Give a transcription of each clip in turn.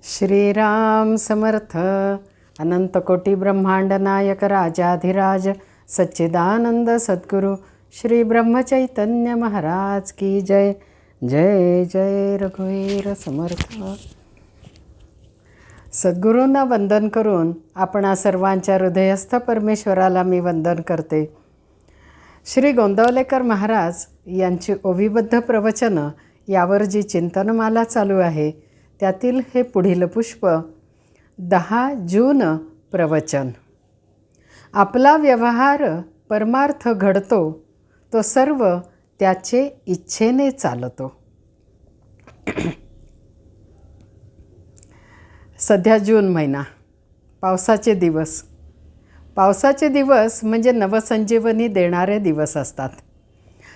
श्रीराम समर्थ. अनंत कोटी ब्रह्मांड नायक राजाधिराज सच्चिदानंद सद्गुरु श्री ब्रह्मचैतन्य महाराज की जय. जय जय रघुवीर समर्थ. सद्गुरूंना वंदन करून आपणा सर्वांच्या हृदयस्थ परमेश्वराला मी वंदन करते. श्री गोंदवलेकर महाराज यांची ओवीबद्ध प्रवचनं यावर जी चिंतनमाला चालू आहे त्यातील हे पुढील पुष्प 10 जून प्रवचन. आपला व्यवहार परमार्थ घडतो तो सर्व त्याचे इच्छेने चालतो. सध्या जून महिना, पावसाचे दिवस. पावसाचे दिवस म्हणजे नवसंजीवनी देणारे दिवस असतात.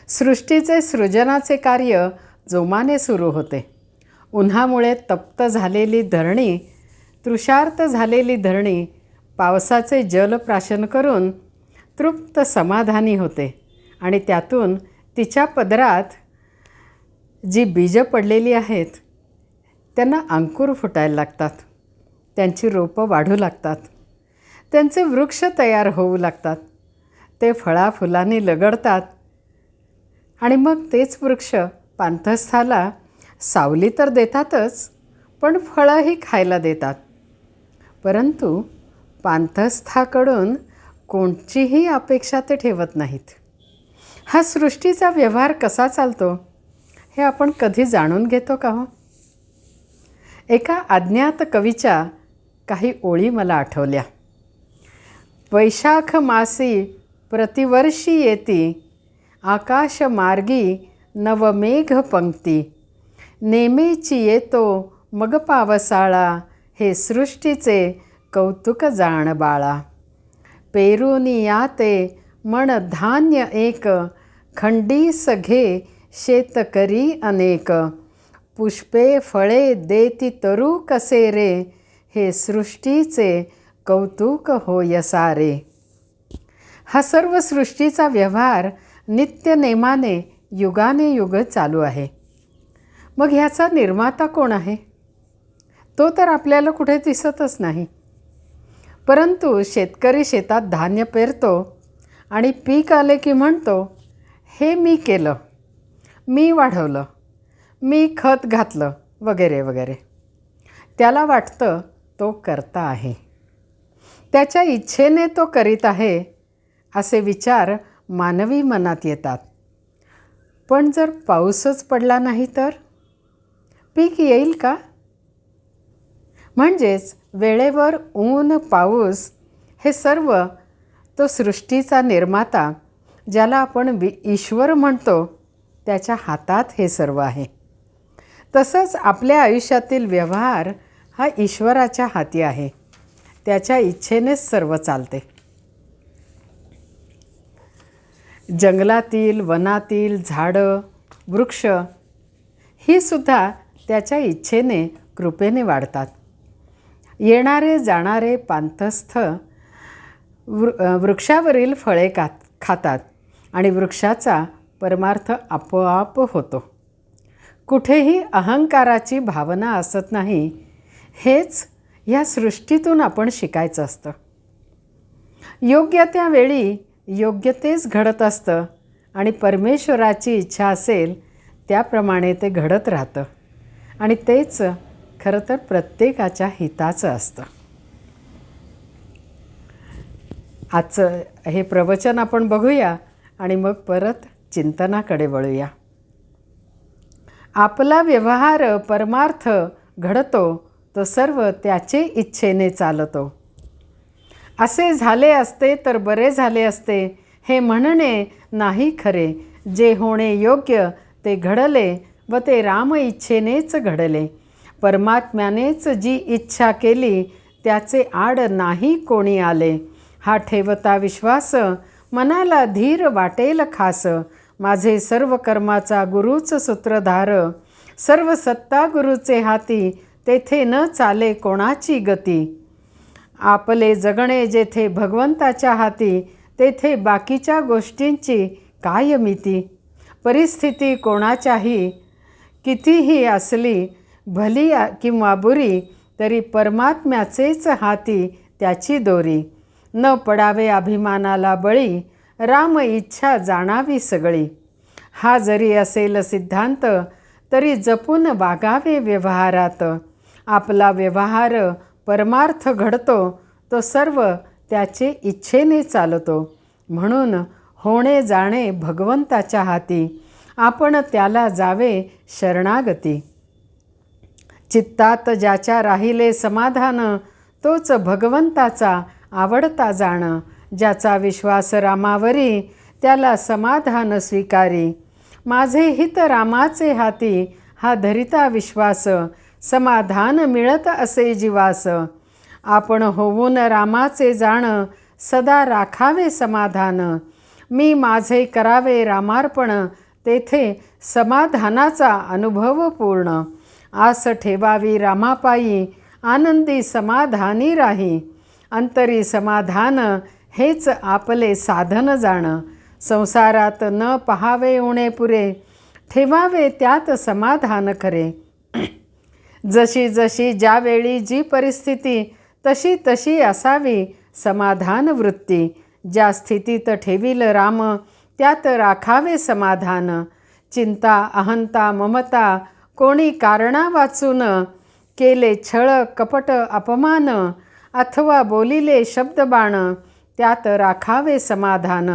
सृष्टीचे सृजनाचे कार्य जोमाने सुरू होते. उन्हामुळे तप्त झालेली धरणी, तृषार्त झालेली धरणी पावसाचे जल प्राशन करून तृप्त समाधानी होते आणि त्यातून तिच्या पदरात जी बीजं पडलेली आहेत त्यांना अंकुर फुटायला लागतात, त्यांची रोपं वाढू लागतात, त्यांचे वृक्ष तयार होऊ लागतात, ते फळाफुलांनी लगडतात आणि मग तेच वृक्ष पांथस्थाला सावली तर देतातच पण फळंही खायला देतात. परंतु पांथस्थाकडून कोणतीही अपेक्षा ते ठेवत नाहीत. हा सृष्टीचा व्यवहार कसा चालतो हे आपण कधी जाणून घेतो का हो? एका अज्ञात कवीच्या काही ओळी मला आठवल्या. वैशाख मासी प्रतिवर्षी येती, आकाश मार्गी नवमेघ पंक्ती, नेमेची येतो मग पावसाळा, हे सृष्टीचे कौतुक जाण बाळा. पेरूनी याते मण धान्य एक, खंडीस घे शेतकरी अनेक, पुष्पे फळे देती तरू कसे रे, हे सृष्टीचे कौतुक होय सारे. हा सर्व सृष्टीचा व्यवहार नित्यनेमाने युगाने युग चालू आहे. मग ह्याचा निर्माता कोण आहे? तो तर आपल्याला कुठे दिसतच नाही. परंतु शेतकरी शेतात धान्य पेरतो आणि पीक आले की म्हणतो, हे मी केलं, मी वाढवलं, मी खत घातलं वगैरे वगैरे. त्याला वाटतं तो करता आहे, त्याच्या इच्छेने तो करीत आहे असे विचार मानवी मनात येतात. पण जर पाऊसच पडला नाही तर पीक येईल का? म्हणजेच वेळेवर ऊन पाऊस हे सर्व तो सृष्टीचा निर्माता, ज्याला आपण ईश्वर म्हणतो, त्याच्या हातात हे सर्व आहे. तसंच आपल्या आयुष्यातील व्यवहार हा ईश्वराच्या हाती आहे. त्याच्या इच्छेनेच सर्व चालते. जंगलातील वनातील झाडं वृक्ष ही सुद्धा त्याच्या इच्छेने कृपेने वाढतात. येणारे जाणारे पांथस्थ वृक्षावरील फळे खातात आणि वृक्षाचा परमार्थ आपोआप होतो. कुठेही अहंकाराची भावना असत नाही. हेच ह्या सृष्टीतून आपण शिकायचं असतं. योग्य त्या वेळी योग्य तेच घडत असतं आणि परमेश्वराची इच्छा असेल त्याप्रमाणे ते घडत राहतं आणि तेच खरं तर प्रत्येकाच्या हिताचं असतं. आजचं हे प्रवचन आपण बघूया आणि मग परत चिंतनाकडे वळूया. आपला व्यवहार परमार्थ घडतो तो सर्व त्याचे इच्छेने चालतो. असे झाले असते तर बरे झाले असते हे म्हणणे नाही खरे. जे होणे योग्य ते घडले व ते राम इच्छेनेच घडले. परमात्म्यानेच जी इच्छा केली त्याचे आड नाही कोणी आले. हा ठेवता विश्वास मनाला धीर वाटेल खास. माझे सर्व कर्माचा गुरुच सूत्रधार. सर्व सत्ता गुरुचे हाती, तेथे न चाले कोणाची गती. आपले जगणे जेथे भगवंताच्या हाती, तेथे बाकीच्या गोष्टींची काय मिती. परिस्थिती कोणाच्याही कितीही असली, भली किंवा बुरी, तरी परमात्म्याचेच हाती त्याची दोरी. न पडावे अभिमानाला बळी, राम इच्छा जाणावी सगळी. हा जरी असेल सिद्धांत, तरी जपून वागावे व्यवहारात. आपला व्यवहार परमार्थ घडतो, तो सर्व त्याचे इच्छेने चालतो. म्हणून होणे जाणे भगवंताच्या हाती, आपण त्याला जावे शरणागती. चित्तात ज्याच्या राहिले समाधान, तोच भगवंताचा आवडता जाण. ज्याचा विश्वास रामावरी, त्याला समाधान स्वीकारी. माझे हित रामाचे हाती, हा धरिता विश्वास. समाधान मिळत असे जीवास. आपण होऊन रामाचे जाण, सदा राखावे समाधान. मी माझे करावे रामार्पण, तेथे समाधानाचा अनुभव पूर्ण. आस ठेवावी रामापायी, आनंदी समाधानी राही. अंतरी समाधान हेच आपले साधन जाण. संसारात न पहावे उणे पुरे, ठेवावे त्यात समाधान खरे. जशी जशी ज्यावेळी जी परिस्थिती, तशी तशी असावी समाधान वृत्ती. ज्या स्थितीत ठेवील राम, त्यात राखावे समाधान. चिंता अहंता ममता कोणी कारणा वाचून, केले छळ कपट अपमान, अथवा बोलिले शब्दबाण, त्यात राखावे समाधान.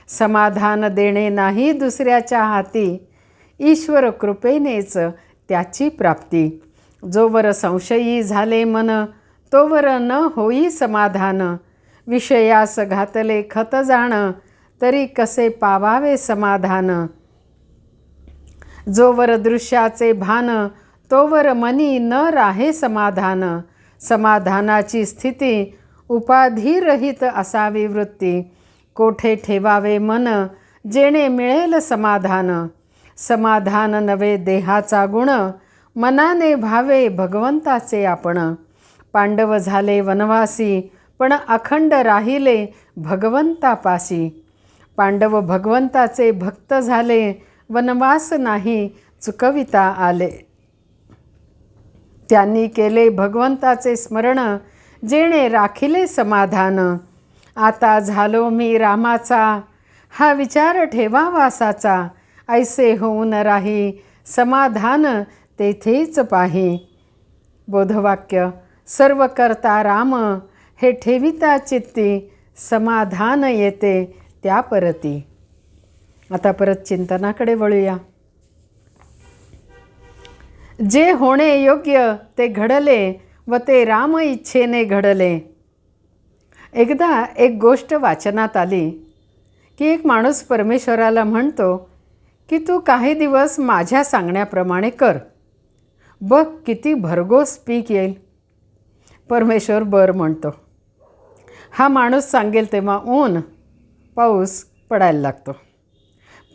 समाधान देणे नाही दुसऱ्याच्या हाती, ईश्वर कृपेनेच त्याची प्राप्ती. जोवर संशयी झाले मन, तोवर न होई समाधान. विषयास घातले खत जाण, तरी कसे पावावे समाधान. जोवर दृश्याचे भान, तोवर मनी न राहे समाधान. समाधानाची स्थिती उपाधिरहित असावी वृत्ती. कोठे ठेवावे मन, जेणे मिळेल समाधान. समाधान नवे देहाचा गुण, मनाने भावे भगवंताचे आपण. पांडव झाले वनवासी, पण अखंड राहिले भगवंतापाशी. पांडव भगवंताचे भक्त झाले, वनवास नाही चुकविता आले. त्यांनी केले भगवंताचे स्मरण, जेणे राखिले समाधान. आता झालो मी रामाचा, हा विचार ठेवा वासाचा. ऐसे होऊन राही समाधान, तेथेच पाही. बोधवाक्य. सर्व करता राम, हे ठेविता चित्ती. समाधान येते त्या परती. आता परत चिंतनाकडे वळूया. जे होणे योग्य ते घडले, व ते राम इच्छेने घडले. एकदा एक गोष्ट वाचनात आली की एक माणूस परमेश्वराला म्हणतो की तू काही दिवस माझ्या सांगण्याप्रमाणे कर, बघ किती भरघोस पीक येईल. परमेश्वर बर म्हणतो. हा माणूस सांगेल तेव्हा ऊन पाऊस पडायला लागतो.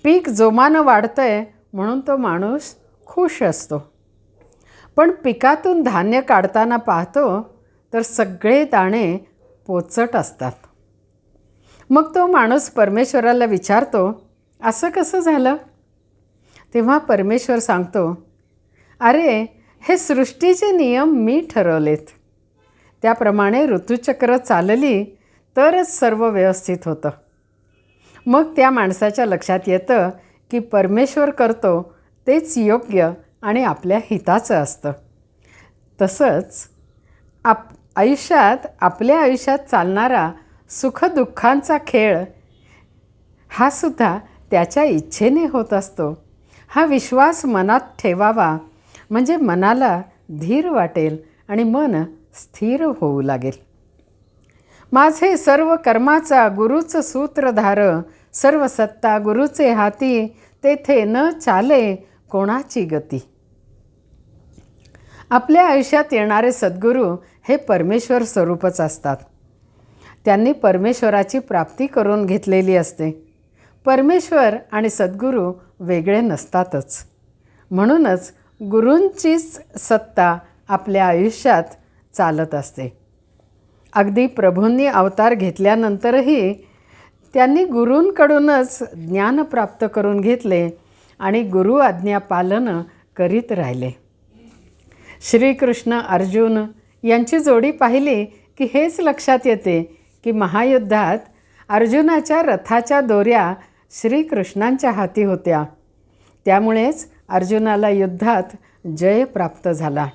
पीक जोमानं वाढतंय म्हणून तो माणूस खुश असतो. पण पिकातून धान्य काढताना पाहतो तर सगळे दाणे पोचट असतात. मग तो माणूस परमेश्वराला विचारतो, असं कसं झालं? तेव्हा परमेश्वर सांगतो, अरे हे सृष्टीचे नियम मी ठरवलेत. त्याप्रमाणे ऋतुचक्र चालली तरच सर्व व्यवस्थित होतं. मग त्या माणसाच्या लक्षात येतं की परमेश्वर करतो तेच योग्य आणि आपल्या हिताचं असतं. तसंच आपल्या आयुष्यात चालणारा सुखदुःखांचा खेळ हा सुद्धा त्याच्या इच्छेने होत असतो. हा विश्वास मनात ठेवावा, म्हणजे मनाला धीर वाटेल आणि मन स्थिर होऊ लागेल. माझे सर्व कर्माचा गुरुच सूत्रधार, सर्व सत्ता गुरुचे हाती, तेथे न चाले कोणाची गती. आपल्या आयुष्यात येणारे सद्गुरू हे परमेश्वर स्वरूपच असतात. त्यांनी परमेश्वराची प्राप्ती करून घेतलेली असते. परमेश्वर आणि सद्गुरू वेगळे नसतातच. म्हणूनच गुरूंचीच सत्ता आपल्या आयुष्यात चालत असते. अगदी प्रभूंनी अवतार घेतल्यानंतरही त्यांनी गुरूंकडूनच ज्ञान प्राप्त करून घेतले आणि गुरु आज्ञा पालन करीत राहिले. श्रीकृष्ण अर्जुन यांची जोडी पाहिली की हेच लक्षात येते की महायुद्धात अर्जुनाच्या रथाच्या दोऱ्या श्रीकृष्णांच्या हाती होत्या. त्यामुळेच अर्जुनाला युद्धात जय प्राप्त झाला.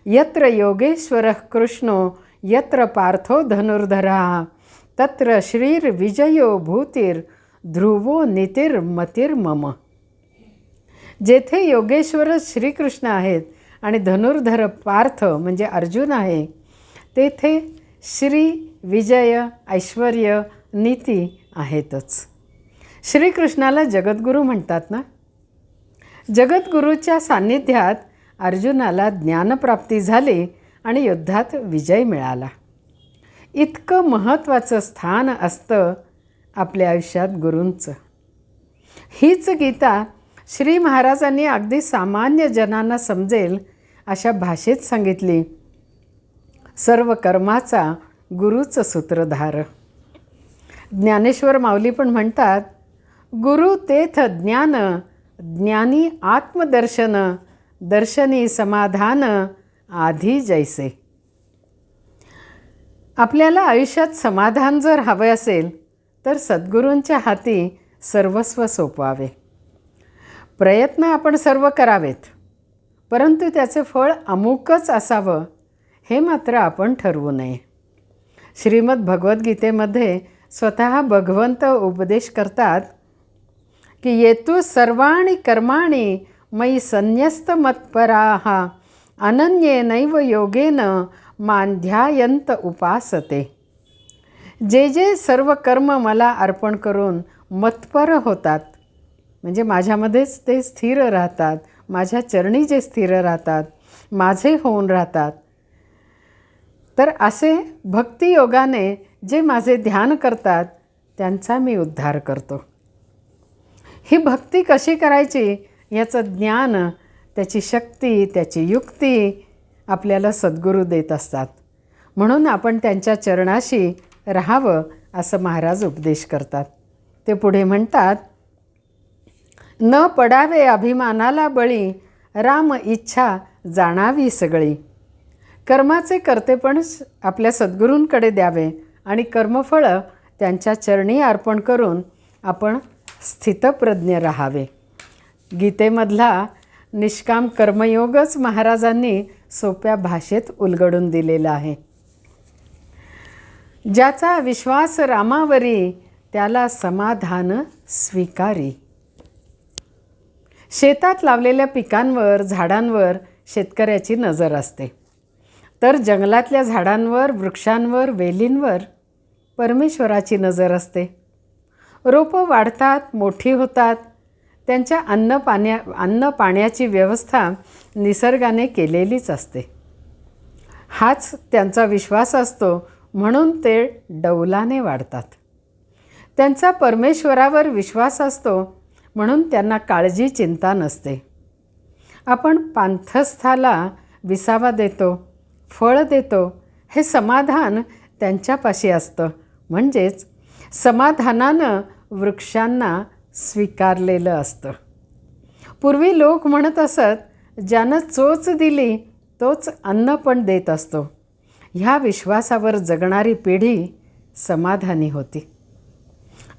यत्र योगेश्वरः कृष्णो यत्र पार्थो धनुर्धरः तत्र श्रीर्विजयो भूतिर् ध्रुवो नीतिर्मतिर्मम. जेथे योगेश्वर श्रीकृष्ण आहेत आणि धनुर्धर पार्थ म्हणजे अर्जुन आहे, तेथे श्री, विजय, ऐश्वर्य, नीती आहेतच. श्रीकृष्णाला जगद्गुरू म्हणतात ना. जगद्गुरूच्या सान्निध्यात अर्जुनाला ज्ञानप्राप्ती झाली आणि युद्धात विजय मिळाला. इतकं महत्त्वाचं स्थान असतं आपल्या आयुष्यात गुरूंचं. हीच गीता श्री महाराजांनी अगदी सामान्य जनांना समजेल अशा भाषेत सांगितली. सर्व कर्माचा गुरुच सूत्रधार. ज्ञानेश्वर माऊली पण म्हणतात, गुरु तेथ ज्ञान, ज्ञानी आत्मदर्शन, दर्शनी समाधान आधी जैसे. आपल्याला आयुष्यात समाधान जर हवे असेल तर सद्गुरूंच्या हाती सर्वस्व सोपवावे. प्रयत्न आपण सर्व करावेत, परंतु त्याचे फळ अमुकच असावं हे मात्र आपण ठरवू नये. श्रीमद भगवद्गीतेमध्ये स्वतः भगवंत उपदेश करतात की येतु सर्वाणि कर्माणि मयि संन्यस्त मत्पराः अनन्येनैव योगेन मां ध्यायन्त उपासते. जे जे सर्व कर्म मला अर्पण करून मत्पर होतात, म्हणजे माझ्यामध्येच ते स्थिर राहतात, माझ्या चरणी जे स्थिर राहतात, माझे होऊन राहतात, तर असे भक्तियोगाने जे माझे ध्यान करतात त्यांचा मी उद्धार करतो. ही भक्ती कशी करायची याचं ज्ञान, त्याची शक्ती, त्याची युक्ती आपल्याला सद्गुरू देत असतात. म्हणून आपण त्यांच्या चरणाशी राहावं असं महाराज उपदेश करतात. ते पुढे म्हणतात, न पडावे अभिमानाला बळी, राम इच्छा जाणावी सगळी. कर्माचे कर्तेपण आपल्या सद्गुरूंकडे द्यावे आणि कर्मफळं त्यांच्या चरणी अर्पण करून आपण स्थितप्रज्ञ राहावे. गीतेमधला निष्काम कर्मयोगच महाराजांनी सोप्या भाषेत उलगडून दिलेला आहे. ज्याचा विश्वास रामावरी त्याला समाधान स्वीकारी. शेतात लावलेल्या पिकांवर, झाडांवर शेतकऱ्याची नजर असते, तर जंगलातल्या झाडांवर, वृक्षांवर, वेलींवर परमेश्वराची नजर असते. रोपं वाढतात, मोठी होतात, त्यांच्या अन्न पाण्याची व्यवस्था निसर्गाने केलेलीच असते. हाच त्यांचा विश्वास असतो, म्हणून ते डौलाने वाढतात. त्यांचा परमेश्वरावर विश्वास असतो, म्हणून त्यांना काळजी, चिंता नसते. आपण पांथस्थाला विसावा देतो, फळ देतो, हे समाधान त्यांच्यापाशी असतं. म्हणजेच समाधानानं वृक्षांना स्वीकारलेलं असतं. पूर्वी लोक म्हणत असत, ज्यानं चोच दिली तोच अन्न पण देत असतो. ह्या विश्वासावर जगणारी पिढी समाधानी होती.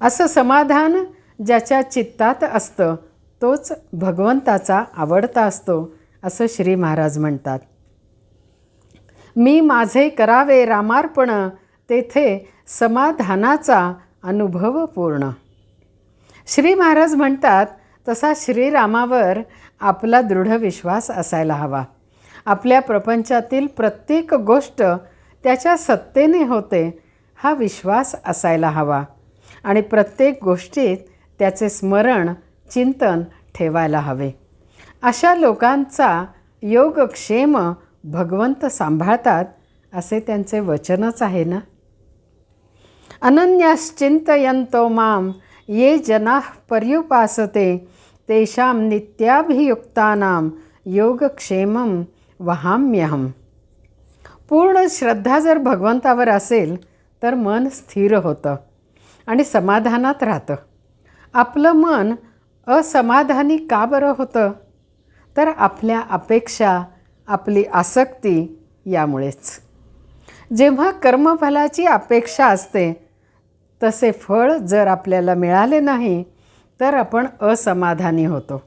असं समाधान ज्याच्या चित्तात असतं तोच भगवंताचा आवडता असतो, असं श्री महाराज म्हणतात. मी माझे करावे रामार्पण, तेथे समाधानाचा अनुभव पूर्ण. श्री महाराज म्हणतात तसा श्रीरामावर आपला दृढ विश्वास असायला हवा. आपल्या प्रपंचातील प्रत्येक गोष्ट त्याच्या सत्तेने होते हा विश्वास असायला हवा आणि प्रत्येक गोष्टीत त्याचे स्मरण, चिंतन ठेवायला हवे. अशा लोकांचा योगक्षेम भगवंत सांभाळतात असे त्यांचे वचनच आहे ना. अनन्याश्चिंतयन्तो मां ये जनाः पर्युपासते तेषां नित्याभियुक्तानां योगक्षेमं वहाम्यहम्. पूर्ण श्रद्धा जर भगवंतावर असेल तर मन स्थिर होतं आणि समाधानात राहतं. आपलं मन असमाधानी का बरं होतं? तर आपल्या अपेक्षा, आपली आसक्ती यामुळेच. जेव्हा कर्मफलाची अपेक्षा असते तसे फळ जर आपल्याला मिळाले नाही तर आपण असमाधानी होतो.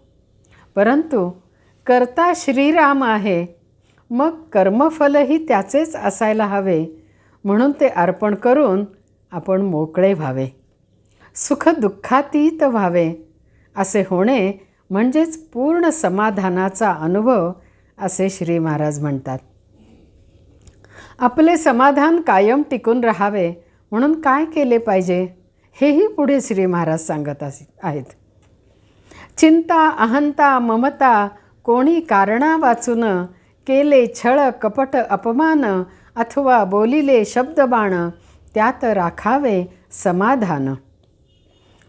परंतु कर्ता श्रीराम आहे, मग कर्मफलही त्याचेच असायला हवे, म्हणून ते अर्पण करून आपण मोकळे व्हावे, सुखदुःखातीत व्हावे. असे होणे म्हणजेच पूर्ण समाधानाचा अनुभव असे श्री महाराज म्हणतात. आपले समाधान कायम टिकून राहावे म्हणून काय केले पाहिजे हेही पुढे श्री महाराज सांगत आहेत. चिंता अहंता ममता कोणी कारणा वाचून केले छळ कपट अपमान अथवा बोलिले शब्दबाण त्यात राखावे समाधान.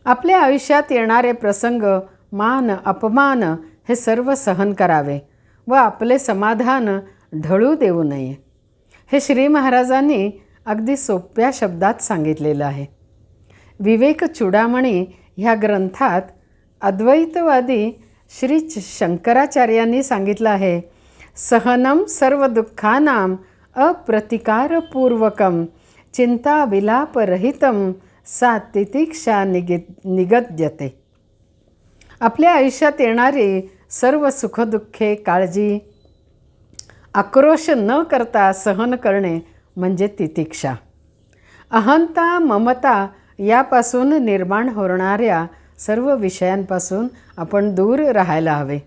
आपल्या आयुष्यात येणारे प्रसंग मान अपमान हे सर्व सहन करावे व आपले समाधान ढळू देऊ नये. हे श्री महाराजांनी अगदी सोप्या शब्दात सांगितलेलं आहे. विवेक चूडामणी ह्या ग्रंथात अद्वैतवादी श्री शंकराचार्यांनी सांगितलं आहे, सहनम सर्व दुःखानां अप्रतिकारपूर्वकम चिंता विलापरहितम सा तितिक्षा निगद्यते. आपल्या आयुष्यात येणारी सर्व सुखदुःखे काळजी आक्रोश न करता सहन करणे म्हणजे तितिक्षा. अहंता ममता यापासून निर्माण होणाऱ्या सर्व विषयांपासून आपण दूर राहायला हवे.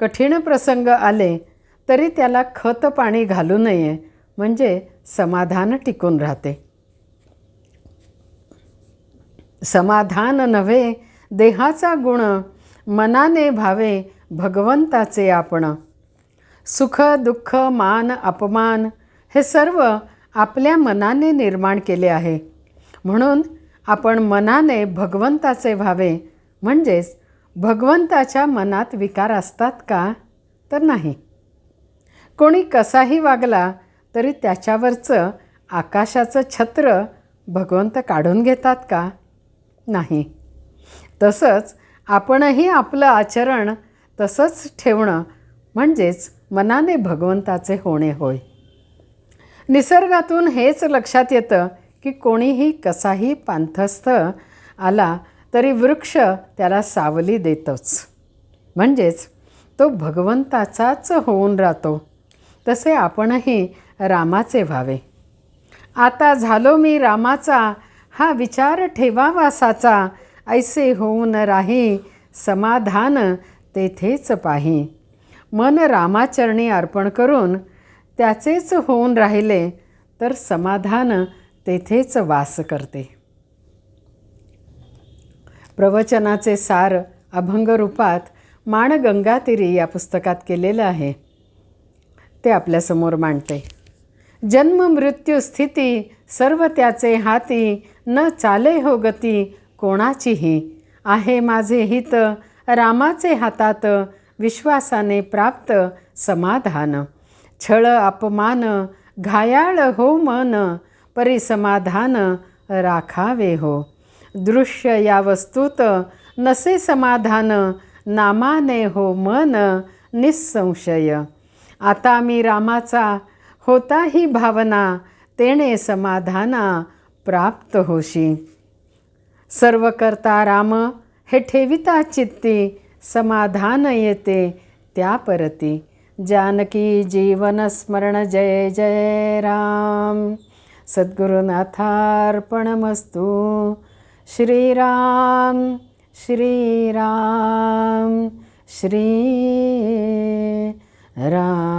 कठीण प्रसंग आले तरी त्याला खत पाणी घालू नये, म्हणजे समाधान टिकून राहते. समाधान नव्हे देहाचा गुण मनाने भावे भगवंताचे आपण. सुख दुःख मान अपमान हे सर्व आपल्या मनाने निर्माण केले आहे, म्हणून आपण मनाने भगवंताचे व्हावे. म्हणजेच भगवंताच्या मनात विकार असतात का? तर नाही. कोणी कसाही वागला तरी त्याच्यावरचं आकाशाचं छत्र भगवंत काढून घेतात का? नाही. तसंच आपणही आपलं आचरण तसंच ठेवणं म्हणजेच मनाने भगवंताचे होणे होय. निसर्गातून हेच लक्षात येतं की कोणीही कसाही पांथस्थ आला तरी वृक्ष त्याला सावली देतोच, म्हणजेच तो भगवंताचाच होऊन राहतो. तसे आपणही रामाचे व्हावे. आता झालो मी रामाचा हा विचार ठेवावा साचा, ऐसे होऊन राही समाधान तेथेच पाही. मन रामाचरणी अर्पण करून त्याचेच होऊन राहिले तर समाधान तेथेच वास करते. प्रवचनाचे सार अभंग रूपात माण गंगातीरी या पुस्तकात केलेलं आहे, ते आपल्यासमोर मांडते. जन्म मृत्यू स्थिती सर्व त्याचे हाती, न चाले हो गती कोणाचीही. आहे माझे हित रामाचे हातात, विश्वासाने प्राप्त समाधान. छळ अपमान घायाळ हो मन, परी समाधान राखावे हो. दृश्य या वस्तूत नसे समाधान, नामाने हो मन निसंशय. आता मी रामाचा होता ही भावना, तेणे समाधाना प्राप्त होशी. सर्व करता राम हे ठेविता चित्ती, समाधान येते त्या परती. जानकी जीवन स्मरण जय जय राम. सद्गुरुनाथार्पणमस्तु. श्रीराम श्रीराम श्री राम.